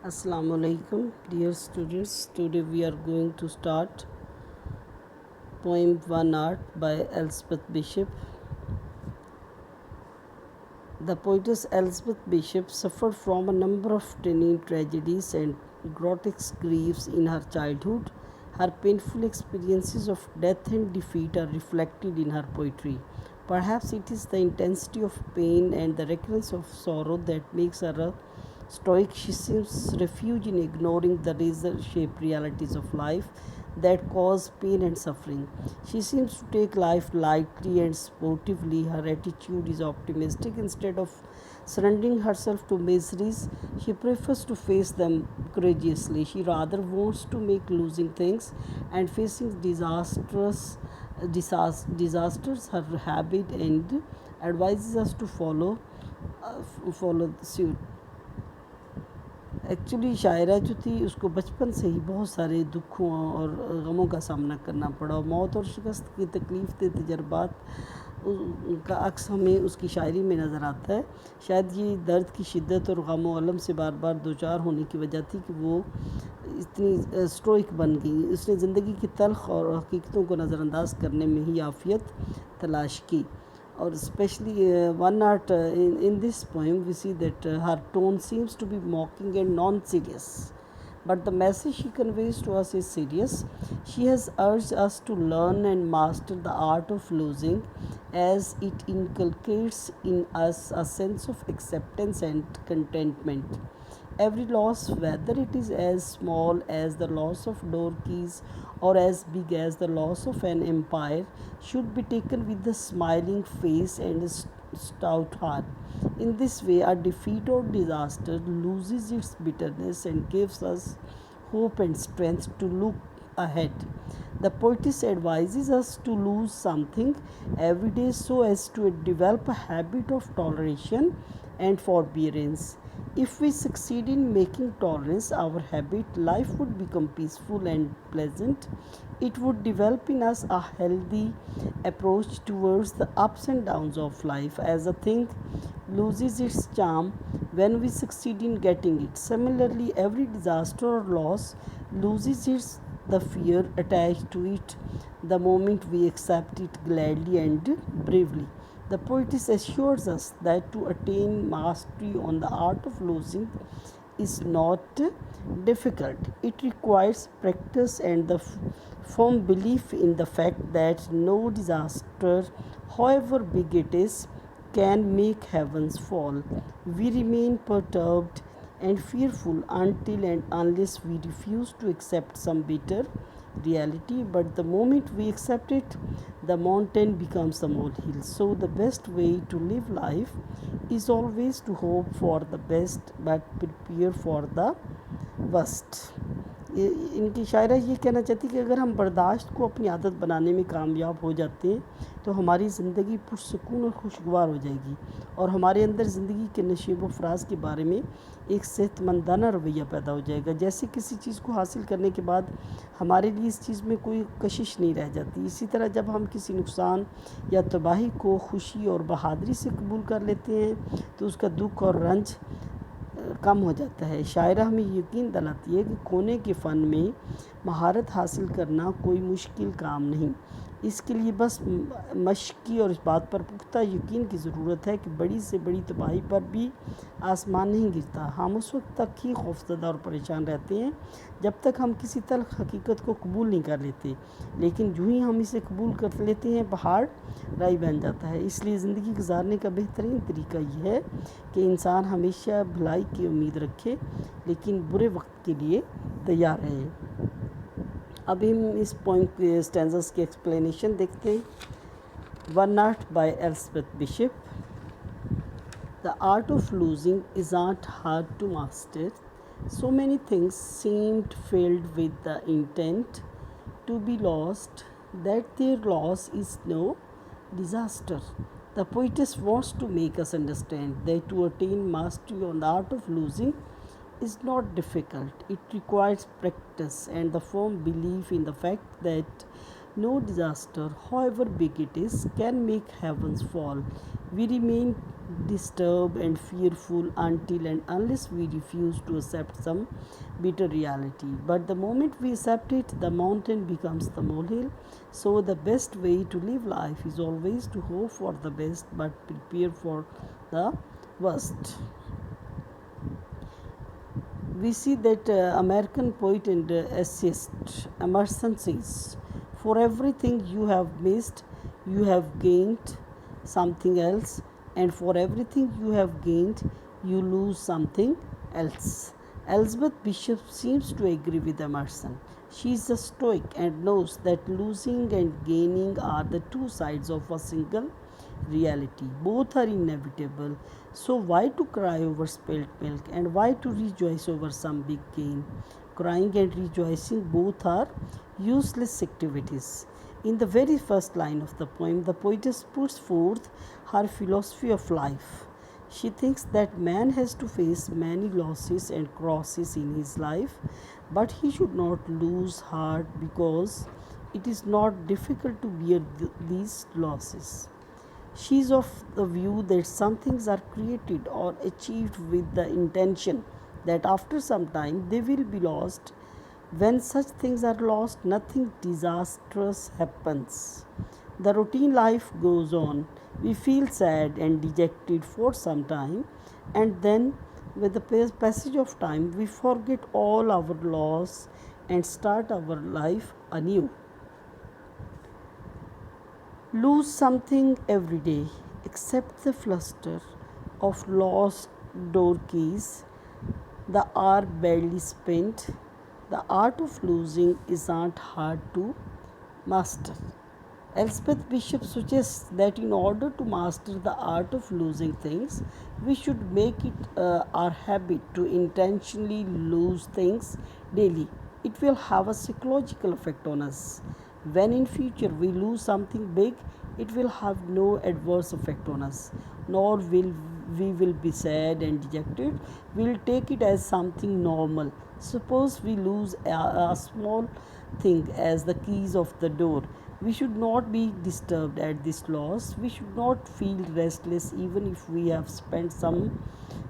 Assalamu alaikum, dear students. Today we are going to start poem One Art by Elspeth Bishop. The poetess Elspeth Bishop suffered from a number of tiny tragedies and grotesque griefs in her childhood. Her painful experiences of death and defeat are reflected in her poetry. Perhaps it is the intensity of pain and the recurrence of sorrow that makes her a stoic. She seems refuge in ignoring the razor-shaped realities of life that cause pain and suffering. She seems to take life lightly and sportively. Her attitude is optimistic. Instead of surrendering herself to miseries, she prefers to face them courageously. She rather wants to make losing things and facing disasters her habit and advises us to follow suit. Actually Shayra जो थी उसको बचपन से ही बहुत सारे दुखों और गमों का सामना करना पड़ा और मौत और शिकस्त की तकलीफ़ के तजर्बात का अक्स हमें उसकी शायरी में नज़र आता है। शायद ये दर्द की शिद्दत और गम और अलम से बार बार दो चार होने की वजह थी कि वो इतनी स्टोइक बन गई। उसने ज़िंदगी की तल्ख़ और हकीकतों को नज़रअंदाज करने में ही आफ़ियत तलाश की। Or especially one art in this poem we see that her tone seems to be mocking and non-serious, but the message she conveys to us is serious. She has urged us to learn and master the art of losing, as it inculcates in us a sense of acceptance and contentment. Every loss, whether it is as small as the loss of door keys or as big as the loss of an empire, should be taken with a smiling face and a stout heart. In this way, a defeat or disaster loses its bitterness and gives us hope and strength to look ahead. The poetess advises us to lose something every day so as to develop a habit of toleration and forbearance. If we succeed in making tolerance our habit, life would become peaceful and pleasant. It would develop in us a healthy approach towards the ups and downs of life, as a thing loses its charm when we succeed in getting it. Similarly, every disaster or loss loses its the fear attached to it the moment we accept it gladly and bravely. The poetess assures us that to attain mastery on the art of losing is not difficult. It requires practice and the firm belief in the fact that no disaster, however big it is, can make heavens fall. We remain perturbed and fearful until and unless we refuse to accept some bitter reality, but the moment we accept it, the mountain becomes a molehill. So the best way to live life is always to hope for the best but prepare for the worst. इनकी शायरा ये कहना चाहती कि अगर हम बर्दाश्त को अपनी आदत बनाने में कामयाब हो जाते हैं तो हमारी ज़िंदगी पुरसकून और खुशगवार हो जाएगी और हमारे अंदर ज़िंदगी के नशीब व फराज के बारे में एक सेहतमंदाना रवैया पैदा हो जाएगा। जैसे किसी चीज़ को हासिल करने के बाद हमारे लिए इस चीज़ में कोई कशिश नहीं रह जाती, इसी तरह जब हम किसी नुकसान या तबाही को खुशी और बहादुरी से कबूल कर लेते हैं तो उसका दुख और रंज कम हो जाता है। शायरा हमें यकीन दिलाती है कि कोने के फ़न में महारत हासिल करना कोई मुश्किल काम नहीं, इसके लिए बस मशक़ की और इस बात पर पुख्ता यकीन की ज़रूरत है कि बड़ी से बड़ी तबाही पर भी आसमान नहीं गिरता। हम उस वक्त तक ही खौफज़दा और परेशान रहते हैं जब तक हम किसी तल्ख़ हकीकत को कबूल नहीं कर लेते, लेकिन जो ही हम इसे कबूल कर लेते हैं पहाड़ राई बन जाता है। इसलिए ज़िंदगी गुजारने का बेहतरीन तरीका ये है कि इंसान हमेशा भलाई की उम्मीद रखे लेकिन बुरे वक्त के लिए तैयार रहे। अभी हम इस पॉइंट के स्टैंजर्स की एक्सप्लेनेशन देखते हैं। One art by Elizabeth Bishop. The art of losing isn't hard to master. So many things seemed filled with the intent to be lost that their loss is no disaster. The poetess wants to make us understand that to attain mastery on the art of losing is not difficult. It requires practice and the firm belief in the fact that No disaster, however big it is, can make heavens fall. We remain disturbed and fearful until and unless we refuse to accept some bitter reality. But the moment we accept it, the mountain becomes the molehill. So, the best way to live life is always to hope for the best but prepare for the worst. We see that American poet and essayist Emerson says, "For everything you have missed, you have gained something else, and for everything you have gained, you lose something else." Elizabeth Bishop seems to agree with Emerson. She is a Stoic and knows that losing and gaining are the two sides of a single reality. Both are inevitable. So, why to cry over spilt milk and why to rejoice over some big gain? Crying and rejoicing both are useless activities. In the very first line of the poem, the poetess puts forth her philosophy of life. She thinks that man has to face many losses and crosses in his life, but he should not lose heart because it is not difficult to bear these losses. She is of the view that some things are created or achieved with the intention that after some time they will be lost. When such things are lost, nothing disastrous happens. The routine life goes on. We feel sad and dejected for some time, and then, with the passage of time, we forget all our loss and start our life anew. Lose something every day, except the fluster of lost door keys, the hour barely spent. The art of losing isn't hard to master. Elspeth Bishop suggests that in order to master the art of losing things, we should make it our habit to intentionally lose things daily. It will have a psychological effect on us. When in future we lose something big, it will have no adverse effect on us, nor will we will be sad and dejected. We'll take it as something normal. Suppose we lose a small thing as the keys of the door. We should not be disturbed at this loss. We should not feel restless even if we have spent some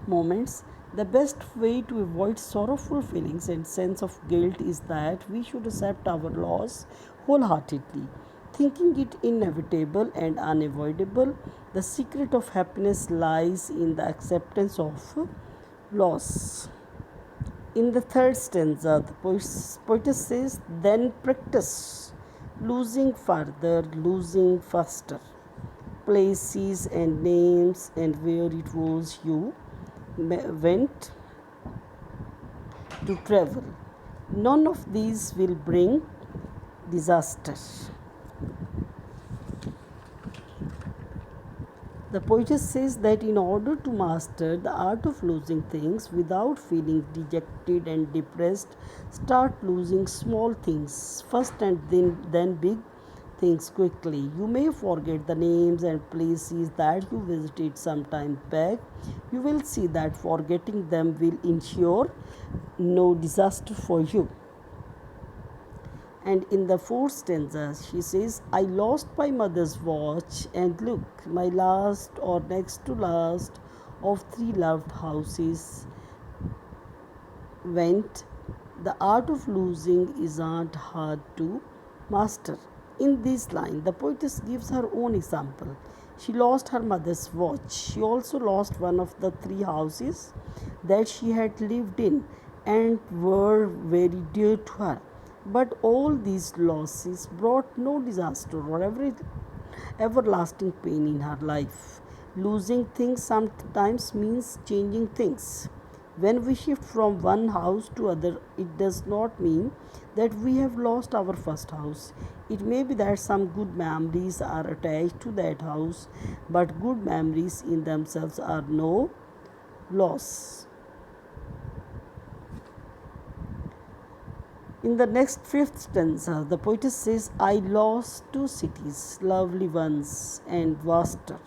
moments. The best way to avoid sorrowful feelings and sense of guilt is that we should accept our loss wholeheartedly, thinking it inevitable and unavoidable. The secret of happiness lies in the acceptance of loss. In the third stanza, the poetess says, "Then practice losing further, losing faster, places and names and where it was you went to travel. None of these will bring disaster." The poetess says that in order to master the art of losing things without feeling dejected and depressed, start losing small things first and then big things quickly. You may forget the names and places that you visited some time back. You will see that forgetting them will ensure no disaster for you. And in the fourth stanza, she says, "I lost my mother's watch, and look, my last or next to last of three loved houses went." The art of losing isn't hard to master. In this line, the poetess gives her own example. She lost her mother's watch. She also lost one of the three houses that she had lived in and were very dear to her. But all these losses brought no disaster or everlasting pain in her life. Losing things sometimes means changing things. When we shift from one house to other, it does not mean that we have lost our first house. It may be that some good memories are attached to that house, but good memories in themselves are no loss. In the next fifth stanza, the poetess says, "I lost two cities, lovely ones and vaster.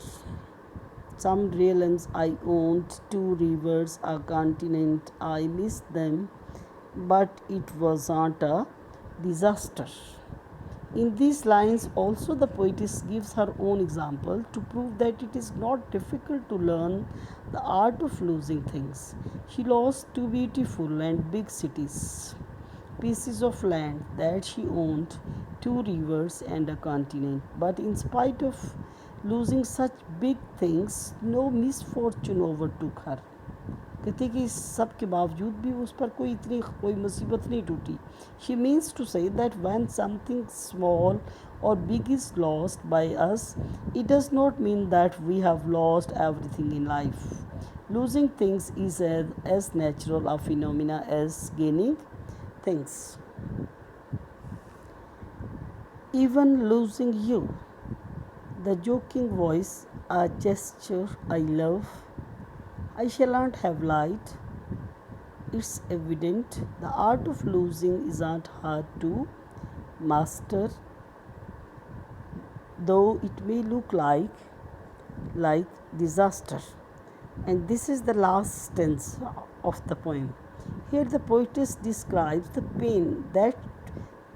Some realms I owned, two rivers, a continent. I missed them, but it wasn't a disaster." In these lines, also, the poetess gives her own example to prove that it is not difficult to learn the art of losing things. She lost two beautiful and big cities, pieces of land that she owned, two rivers, and a continent. But in spite of losing such big things, no misfortune overtook her. कहती कि सब के बावजूद भी उस पर कोई मुसीबत नहीं टूटी. She means to say that when something small or big is lost by us, it does not mean that we have lost everything in life. Losing things is as natural a phenomena as gaining things. Even losing you, the joking voice, a gesture I love, I shall not have light. It's evident the art of losing isn't hard to master, though it may look like disaster. And this is the last stanza of the poem. Here the poetess describes the pain that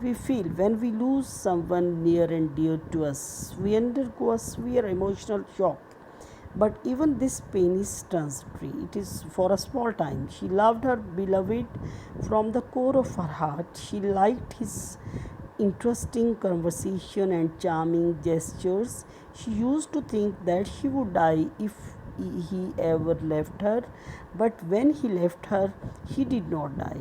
we feel when we lose someone near and dear to us. We undergo a severe emotional shock. But even this pain is transitory. It is for a small time. She loved her beloved from the core of her heart. She liked his interesting conversation and charming gestures. She used to think that he would die if he ever left her, but when he left her, he did not die.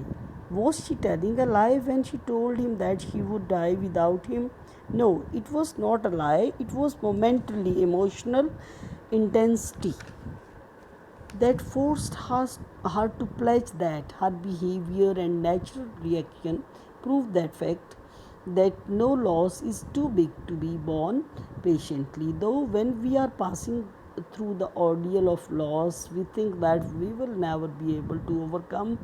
Was she telling a lie when she told him that he would die without him? No, it was not a lie, it was momentarily emotional intensity that forced her to pledge that her behavior and natural reaction prove that fact, that no loss is too big to be borne patiently. Though when we are passing through the ordeal of loss, we think that we will never be able to overcome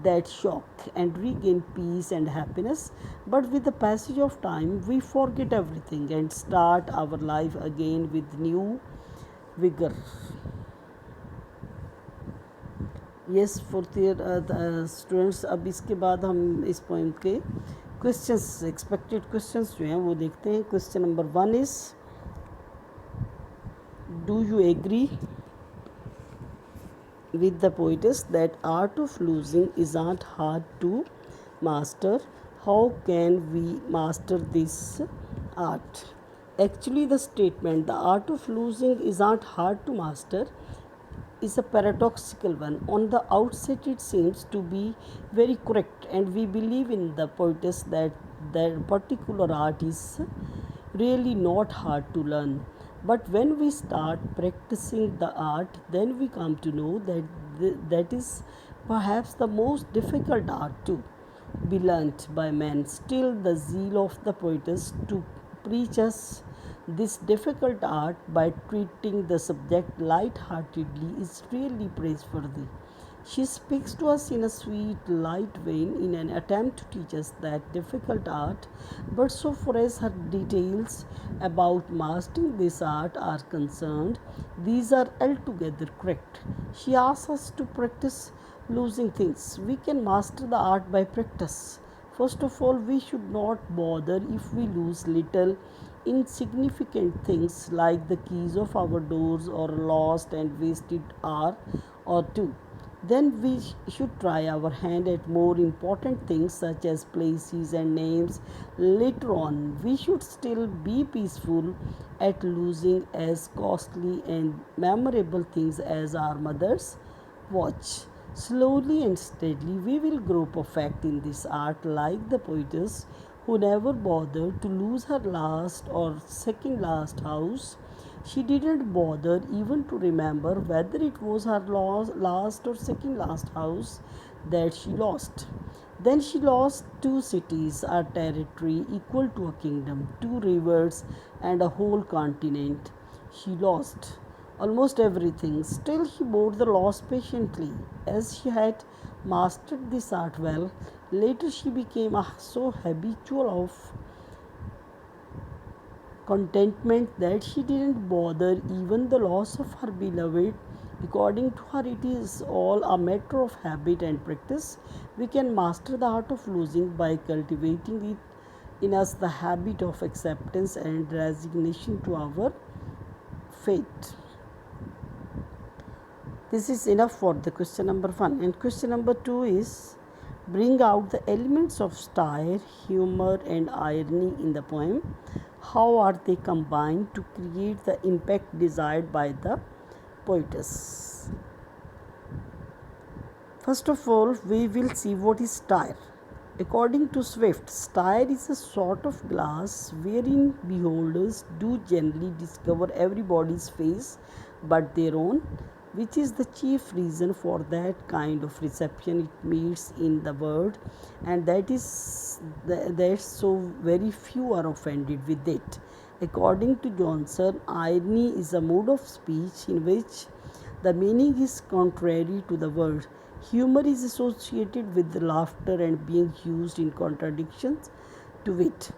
that shock and regain peace and happiness. But with the passage of time, we forget everything and start our life again with new vigor. Yes fourth year students, अब इसके बाद हम इस poem के questions, expected questions जो हैं वो देखते हैं. Question number 1 is, do you agree with the poetess that art of losing is not hard to master? How can we master this art? Actually, the statement, the art of losing is not hard to master, is a paradoxical one. On the outset, it seems to be very correct, and we believe in the poetess that that particular art is really not hard to learn. But when we start practicing the art, then we come to know that that is perhaps the most difficult art to be learnt by men. Still, the zeal of the poetess to preach us this difficult art by treating the subject light-heartedly is really praiseworthy. She speaks to us in a sweet, light vein in an attempt to teach us that difficult art, but so far as her details about mastering this art are concerned, these are altogether correct. She asks us to practice losing things. We can master the art by practice. First of all, we should not bother if we lose little insignificant things like the keys of our doors or lost and wasted hour or two. Then we should try our hand at more important things such as places and names. Later on, we should still be peaceful at losing as costly and memorable things as our mother's watch. Slowly and steadily, we will grow perfect in this art like the poetess who never bothered to lose her last or second last house. She didn't bother even to remember whether it was her last or second last house that she lost. Then she lost two cities, a territory equal to a kingdom, two rivers, and a whole continent. She lost almost everything. Still, she bore the loss patiently, as she had mastered this art well. Later, she became so habitual of contentment that she didn't bother even the loss of her beloved. According to her, it is all a matter of habit and practice. We can master the art of losing by cultivating it in us the habit of acceptance and resignation to our fate. This is enough for the question number 1. And question number 2 is, bring out the elements of style, humor and irony in the poem. How are they combined to create the impact desired by the poetess? First of all, we will see what is style. According to Swift, style is a sort of glass wherein beholders do generally discover everybody's face but their own, which is the chief reason for that kind of reception it meets in the world, and that so very few are offended with it. According to Johnson, irony is a mode of speech in which the meaning is contrary to the word. Humor is associated with the laughter and being used in contradictions to it.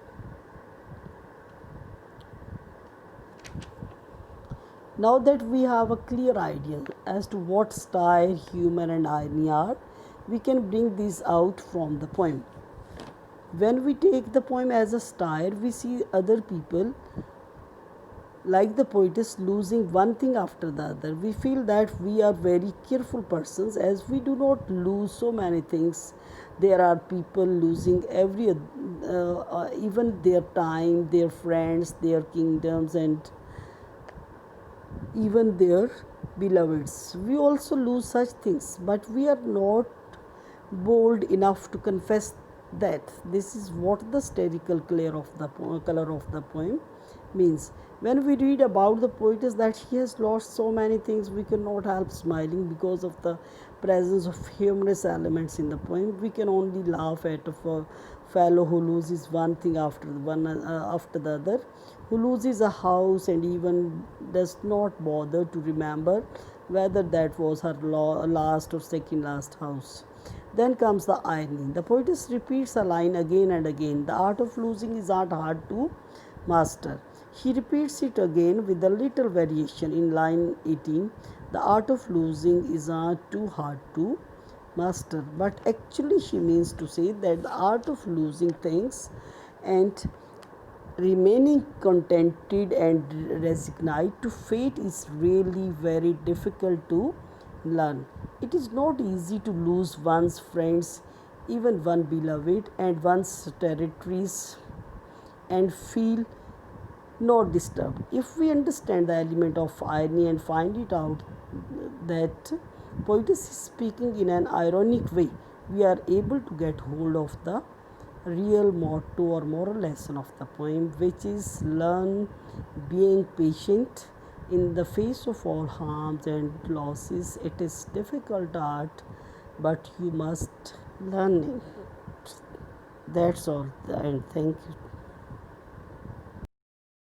Now that we have a clear idea as to what style, humor and irony are, we can bring these out from the poem. When we take the poem as a style, we see other people like the poetess losing one thing after the other. We feel that we are very careful persons as we do not lose so many things. There are people losing even their time, their friends, their kingdoms and even their beloveds. We also lose such things, but we are not bold enough to confess that. This is what the satirical color of the poem means. When we read about the poetess that she has lost so many things, we cannot help smiling because of the presence of humorous elements in the poem. We can only laugh at a fellow who loses one thing after the other, who loses a house and even does not bother to remember whether that was her last or second last house. Then comes the irony. The poetess repeats a line again and again. The art of losing is not hard to master. He repeats it again with a little variation in line 18. The art of losing is not too hard to master. But actually, she means to say that the art of losing things and remaining contented and resigned to fate is really very difficult to learn. It is not easy to lose one's friends, even one beloved, and one's territories and feel not disturbed. If we understand the element of irony and find it out that poetess is speaking in an ironic way, we are able to get hold of the real motto or moral lesson of the poem, which is learn being patient in the face of all harms and losses. It is difficult art, but you must learn it. That's all, and thank you.